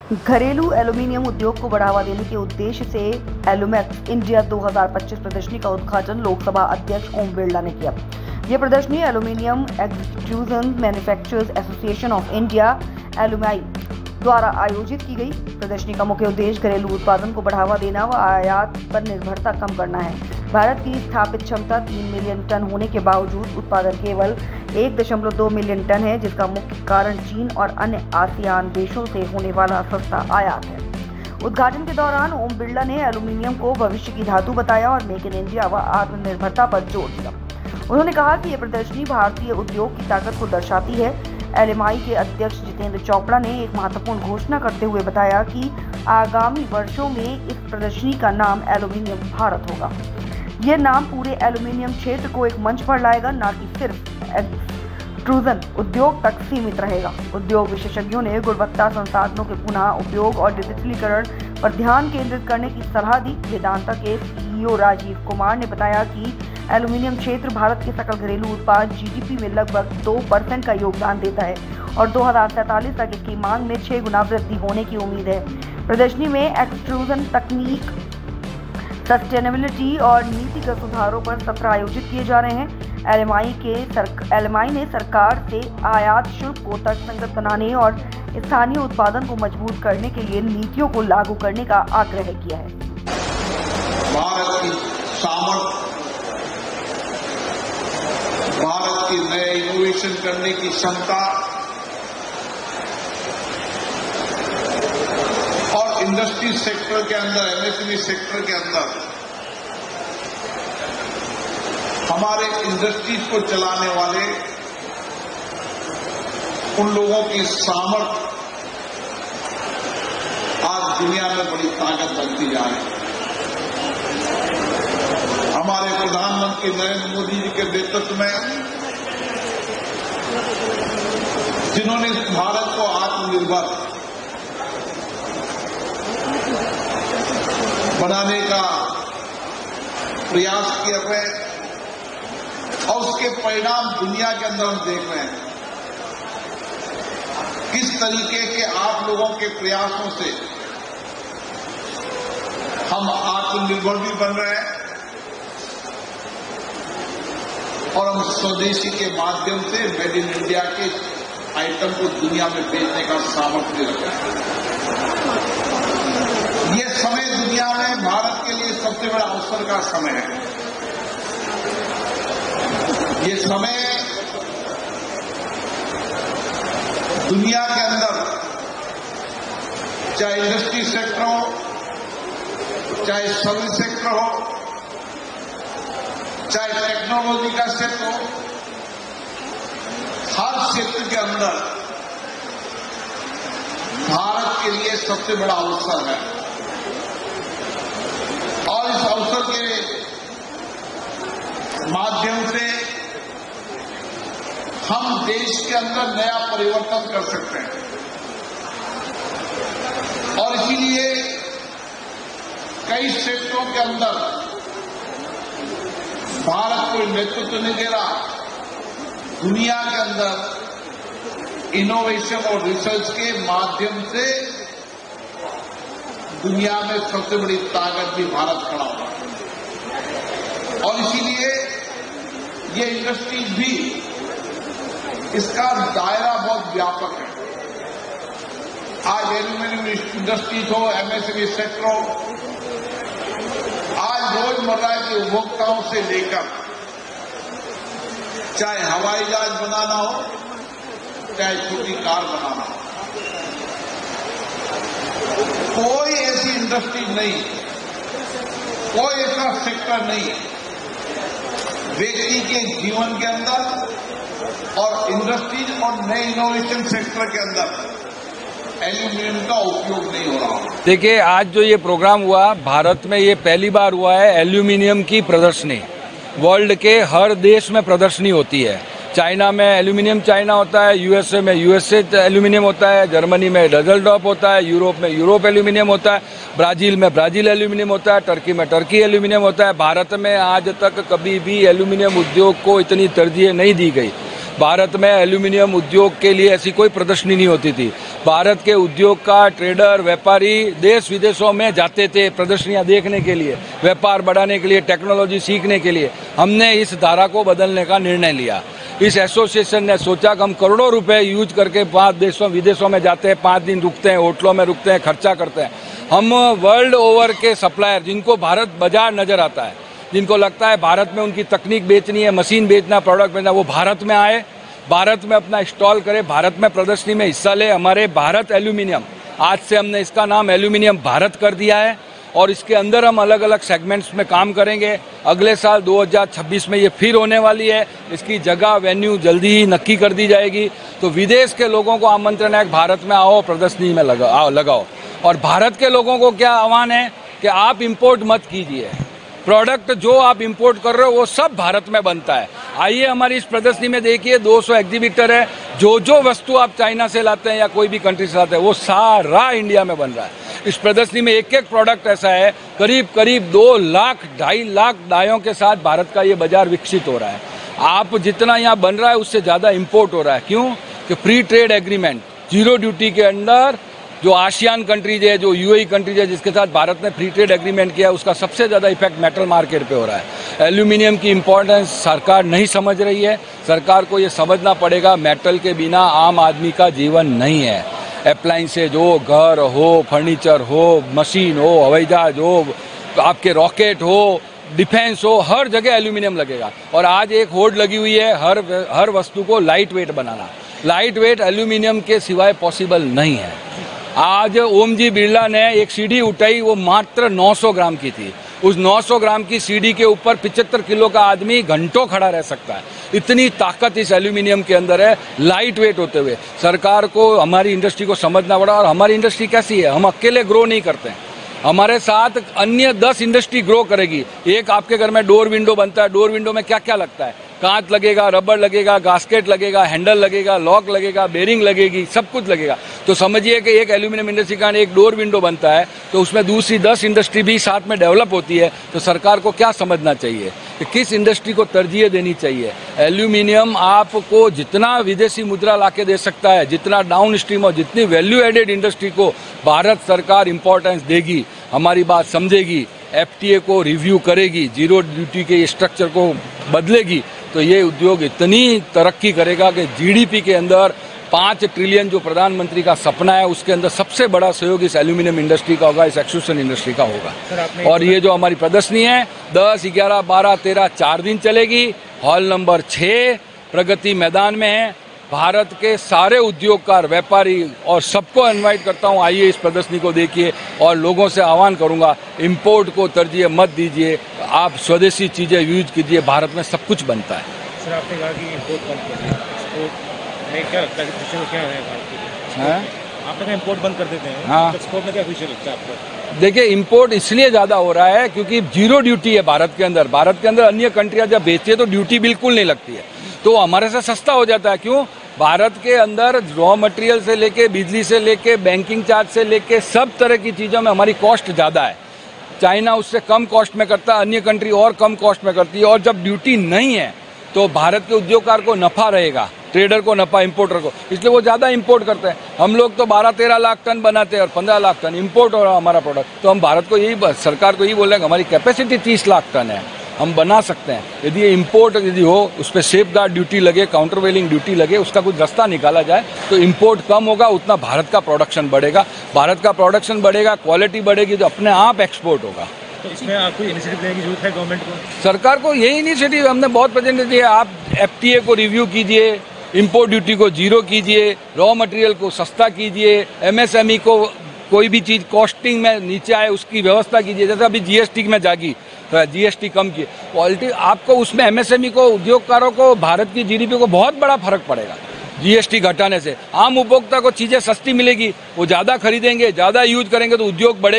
घरेलू एल्यूमीनियम उद्योग को बढ़ावा देने के उद्देश्य से एल्यूमेक्स इंडिया 2025 प्रदर्शनी का उद्घाटन लोकसभा अध्यक्ष ओम बिरला ने किया। यह प्रदर्शनी aluminium extrusion manufacturers association of India एल्यूमाई द्वारा आयोजित की गई। प्रदर्शनी का मुख्य उद्देश्य घरेलू उत्पादन को बढ़ावा देना व आयात पर निर्भरता कम करना है। भारत की स्थापित क्षमता 3 मिलियन टन होने के बावजूद उत्पादन केवल 1.2 मिलियन टन है, जिसका मुख्य कारण चीन और अन्य आसियान देशों से होने वाला सस्ता आयात है। उद्घाटन के दौरान ओम बिरला ने एल्यूमीनियम को भविष्य की धातु बताया और मेक इन इंडिया व आत्मनिर्भरता पर जोर दिया। उन्होंने कहा कि यह प्रदर्शनी भारतीय उद्योग की ताकत को दर्शाती है। एलएमआई के अध्यक्ष जितेंद्र चोपड़ा ने एक महत्वपूर्ण घोषणा करते हुए बताया कि आगामी वर्षों में इस प्रदर्शनी का नाम एल्यूमीनियम भारत होगा। यह नाम पूरे एल्यूमीनियम क्षेत्र को एक मंच पर लाएगा, न कि सिर्फ एक्सट्रूजन उद्योग तक सीमित रहेगा। उद्योग विशेषज्ञों ने गुणवत्ता, संसाधनों के पुनः उपयोग और डिजिटलीकरण पर ध्यान केंद्रित करने की सलाह दी। वेदांता के सीईओ राजीव कुमार ने बताया कि एल्यूमीनियम क्षेत्र भारत के सकल घरेलू उत्पाद जीडीपी में लगभग 2% का योगदान देता है और 2047 तक इसकी मांग में 6 गुना वृद्धि होने की उम्मीद है। प्रदर्शनी में एक्सट्रूजन तकनीक, सस्टेनेबिलिटी और नीतिगत सुधारों पर सत्र आयोजित किए जा रहे हैं। एलएमआई ने सरकार से आयात शुल्क को तर्कसंगत बनाने और स्थानीय उत्पादन को मजबूत करने के लिए नीतियों को लागू करने का आग्रह किया है। भारत की सामर्थ्य, भारत की नए इनोवेशन करने की क्षमता और इंडस्ट्री सेक्टर के अंदर, एमएसएमई सेक्टर के अंदर हमारे इंडस्ट्रीज को चलाने वाले उन लोगों की सामर्थ्य आज दुनिया में बड़ी ताकत बनती जा रही है। हमारे प्रधानमंत्री नरेंद्र मोदी जी के नेतृत्व में, जिन्होंने भारत को आत्मनिर्भर बनाने का प्रयास किए हुए और उसके परिणाम दुनिया के अंदर हम देख रहे हैं। किस तरीके के आप लोगों के प्रयासों से हम आत्मनिर्भर भी बन रहे हैं और हम स्वदेशी के माध्यम से मेड इन इंडिया के आइटम को दुनिया में बेचने का सामर्थ्य रखते हैं। ये समय दुनिया में भारत के लिए सबसे बड़ा अवसर का समय है। ये समय दुनिया के अंदर चाहे इंडस्ट्री सेक्टर हो, चाहे सर्विस सेक्टर हो, चाहे टेक्नोलॉजी का क्षेत्र हो, हर क्षेत्र के अंदर भारत के लिए सबसे बड़ा अवसर है और इस अवसर के माध्यम से हम देश के अंदर नया परिवर्तन कर सकते हैं और इसीलिए कई क्षेत्रों के अंदर भारत कोई नेतृत्व नहीं दे रहा। दुनिया के अंदर इनोवेशन और रिसर्च के माध्यम से दुनिया में सबसे बड़ी ताकत भी भारत खड़ा हुआ है और इसीलिए ये इंडस्ट्रीज भी, इसका दायरा बहुत व्यापक है। आज एल्यूमीनियम इंडस्ट्रीज हो, एमएसएमई सेक्टर हो, आज रोजमर्रा के उपभोक्ताओं से लेकर चाहे हवाई जहाज बनाना हो, चाहे छोटी कार बनाना हो, कोई ऐसी इंडस्ट्री नहीं, कोई ऐसा सेक्टर नहीं व्यक्ति के जीवन के अंदर और इंडस्ट्रीज और नए इनोवेशन सेक्टर के अंदर एल्यूमीनियम का उपयोग नहीं हो रहा। देखिए, आज जो ये प्रोग्राम हुआ, भारत में ये पहली बार हुआ है एल्यूमीनियम की प्रदर्शनी। वर्ल्ड के हर देश में प्रदर्शनी होती है। चाइना में एल्यूमीनियम चाइना होता है, यूएसए में यूएसए एल्यूमीनियम होता है, जर्मनी में डजलडॉर्फ होता है, यूरोप में यूरोप एल्यूमीनियम होता है, ब्राजील में ब्राजील एल्यूमीनियम होता है, टर्की में टर्की एल्यूमीनियम होता है। भारत में आज तक कभी भी एल्यूमीनियम उद्योग को इतनी तरजीह नहीं दी गई। भारत में एल्यूमिनियम उद्योग के लिए ऐसी कोई प्रदर्शनी नहीं होती थी। भारत के उद्योग का ट्रेडर, व्यापारी देश विदेशों में जाते थे प्रदर्शनियां देखने के लिए, व्यापार बढ़ाने के लिए, टेक्नोलॉजी सीखने के लिए। हमने इस धारा को बदलने का निर्णय लिया। इस एसोसिएशन ने सोचा कि हम करोड़ों रुपए यूज करके 5 देशों विदेशों में जाते हैं, 5 दिन रुकते हैं, होटलों में रुकते हैं, खर्चा करते हैं। हम वर्ल्ड ओवर के सप्लायर, जिनको भारत बाजार नजर आता है, जिनको लगता है भारत में उनकी तकनीक बेचनी है, मशीन बेचना, प्रोडक्ट बेचना, वो भारत में आए, भारत में अपना स्टॉल करे, भारत में प्रदर्शनी में हिस्सा ले। हमारे भारत एल्यूमिनियम, आज से हमने इसका नाम एल्यूमिनियम भारत कर दिया है और इसके अंदर हम अलग अलग सेगमेंट्स में काम करेंगे। अगले साल 2026 में ये फिर होने वाली है। इसकी जगह, वेन्यू जल्दी ही नक्की कर दी जाएगी। तो विदेश के लोगों को आमंत्रण है, भारत में आओ, प्रदर्शनी में लगाओ। और भारत के लोगों को क्या आह्वान है कि आप इंपोर्ट मत कीजिए। प्रोडक्ट जो आप इंपोर्ट कर रहे हो वो सब भारत में बनता है। आइए हमारी इस प्रदर्शनी में देखिए, 200 एग्जीबिटर है। जो वस्तु आप चाइना से लाते हैं या कोई भी कंट्री से लाते हैं, वो सारा इंडिया में बन रहा है। इस प्रदर्शनी में एक एक प्रोडक्ट ऐसा है, करीब 2 लाख 2.5 लाख डायों के साथ भारत का ये बाजार विकसित हो रहा है। आप जितना यहाँ बन रहा है उससे ज़्यादा इंपोर्ट हो रहा है। क्यों? कि free trade agreement, zero duty के अंडर जो आसियान कंट्रीज है, जो यूएई कंट्रीज है, जिसके साथ भारत ने फ्री ट्रेड एग्रीमेंट किया, उसका सबसे ज़्यादा इफेक्ट मेटल मार्केट पे हो रहा है। एल्यूमिनियम की इम्पोर्टेंस सरकार नहीं समझ रही है। सरकार को ये समझना पड़ेगा, मेटल के बिना आम आदमी का जीवन नहीं है। अप्लाइंसेज हो, घर हो, फर्नीचर हो, मशीन हो, हवाई जहाज हो, आपके रॉकेट हो, डिफेंस हो, हर जगह एल्यूमिनियम लगेगा। और आज एक होड़ लगी हुई है हर वस्तु को लाइट वेट बनाना। लाइट वेट एल्यूमिनियम के सिवाय पॉसिबल नहीं है। आज ओम जी बिरला ने एक सीढ़ी उठाई, वो मात्र 900 ग्राम की थी। उस 900 ग्राम की सीढ़ी के ऊपर 75 किलो का आदमी घंटों खड़ा रह सकता है। इतनी ताकत इस एल्यूमिनियम के अंदर है, लाइट वेट होते हुए। सरकार को हमारी इंडस्ट्री को समझना पड़ा। और हमारी इंडस्ट्री कैसी है, हम अकेले ग्रो नहीं करते हैं, हमारे साथ अन्य 10 इंडस्ट्री ग्रो करेगी। एक आपके घर में डोर विंडो बनता है, डोर विंडो में क्या क्या लगता है? कांच लगेगा, रबर लगेगा, गास्केट लगेगा, हैंडल लगेगा, लॉक लगेगा, बेरिंग लगेगी, सब कुछ लगेगा। तो समझिए कि एक एल्यूमिनियम इंडस्ट्री का एक डोर विंडो बनता है, तो उसमें दूसरी 10 इंडस्ट्री भी साथ में डेवलप होती है। तो सरकार को क्या समझना चाहिए कि किस इंडस्ट्री को तरजीह देनी चाहिए। एल्यूमिनियम आपको जितना विदेशी मुद्रा लाके दे सकता है, जितना डाउन स्ट्रीम और जितनी वैल्यू एडेड इंडस्ट्री को भारत सरकार इंपॉर्टेंस देगी, हमारी बात समझेगी, एफटीए को रिव्यू करेगी, जीरो ड्यूटी के स्ट्रक्चर को बदलेगी, तो ये उद्योग इतनी तरक्की करेगा कि जीडीपी के अंदर 5 ट्रिलियन जो प्रधानमंत्री का सपना है, उसके अंदर सबसे बड़ा सहयोग इस एल्यूमिनियम इंडस्ट्री का होगा, इस एक्सट्रूशन इंडस्ट्री का होगा। और ये जो हमारी प्रदर्शनी है 10, 11, 12, 13 4 दिन चलेगी। हॉल नंबर 6 प्रगति मैदान में है। भारत के सारे उद्योगकार, व्यापारी और सबको इनवाइट करता हूं, आइए इस प्रदर्शनी को देखिए। और लोगों से आह्वान करूंगा, इंपोर्ट को तरजीह मत दीजिए, आप स्वदेशी चीज़ें यूज कीजिए, भारत में सब कुछ बनता है। सर, आपने कहा कि इंपोर्ट बंद कर दिया, एक्सपोर्ट में क्या लगता है फ्यूचर क्या है भारत के लिए? आपने कहा इंपोर्ट बंद कर देते हैं, हाँ, एक्सपोर्ट में क्या फ्यूचर लगता है आपको? देखिए, इंपोर्ट इसलिए ज़्यादा हो रहा है क्योंकि जीरो ड्यूटी है भारत के अंदर। भारत के अंदर अन्य कंट्रियाँ जब बेचती है तो ड्यूटी बिल्कुल नहीं लगती है, तो हमारे से सस्ता हो जाता है। क्यों? भारत के अंदर रॉ मटेरियल से लेके, बिजली से लेके, बैंकिंग चार्ज से लेके सब तरह की चीज़ों में हमारी कॉस्ट ज़्यादा है। चाइना उससे कम कॉस्ट में करता है, अन्य कंट्री और कम कॉस्ट में करती है। और जब ड्यूटी नहीं है तो भारत के उद्योगकार को नफा रहेगा, ट्रेडर को नफा, इंपोर्टर को, इसलिए वो ज़्यादा इंपोर्ट करते हैं। हम लोग तो 12-13 लाख टन बनाते हैं और 15 लाख टन इंपोर्ट हो रहा है हमारा प्रोडक्ट। तो हम भारत को यही, सरकार को यही बोल रहे हैं, हमारी कैपेसिटी 30 लाख टन है, हम बना सकते हैं। यदि ये इंपोर्ट यदि हो, उस पर सेफ गार्ड ड्यूटी लगे, काउंटर वेलिंग ड्यूटी लगे, उसका कुछ रास्ता निकाला जाए तो इंपोर्ट कम होगा, उतना भारत का प्रोडक्शन बढ़ेगा। भारत का प्रोडक्शन बढ़ेगा, क्वालिटी बढ़ेगी, तो अपने आप एक्सपोर्ट होगा। तो इसमें आपको इनिशिएटिव लेने की जरूरत है गवर्नमेंट को? सरकार को यही इनिशिएटिव हमने बहुत प्रेजेंट दिया। आप एफटीए को रिव्यू कीजिए, इंपोर्ट ड्यूटी को जीरो कीजिए, रॉ मटेरियल को सस्ता कीजिए, एमएसएमई को कोई भी चीज़ कॉस्टिंग में नीचे आए उसकी व्यवस्था कीजिए। जैसे अभी जीएसटी में जागी तो जीएसटी कम किए, क्वालिटी आपको उसमें एमएसएमई को, उद्योगकारों को, भारत की जीडीपी को बहुत बड़ा फर्क पड़ेगा। जीएसटी घटाने से आम उपभोक्ता को चीज़ें सस्ती मिलेगी, वो ज़्यादा खरीदेंगे, ज़्यादा यूज करेंगे तो उद्योग बढ़ेगा।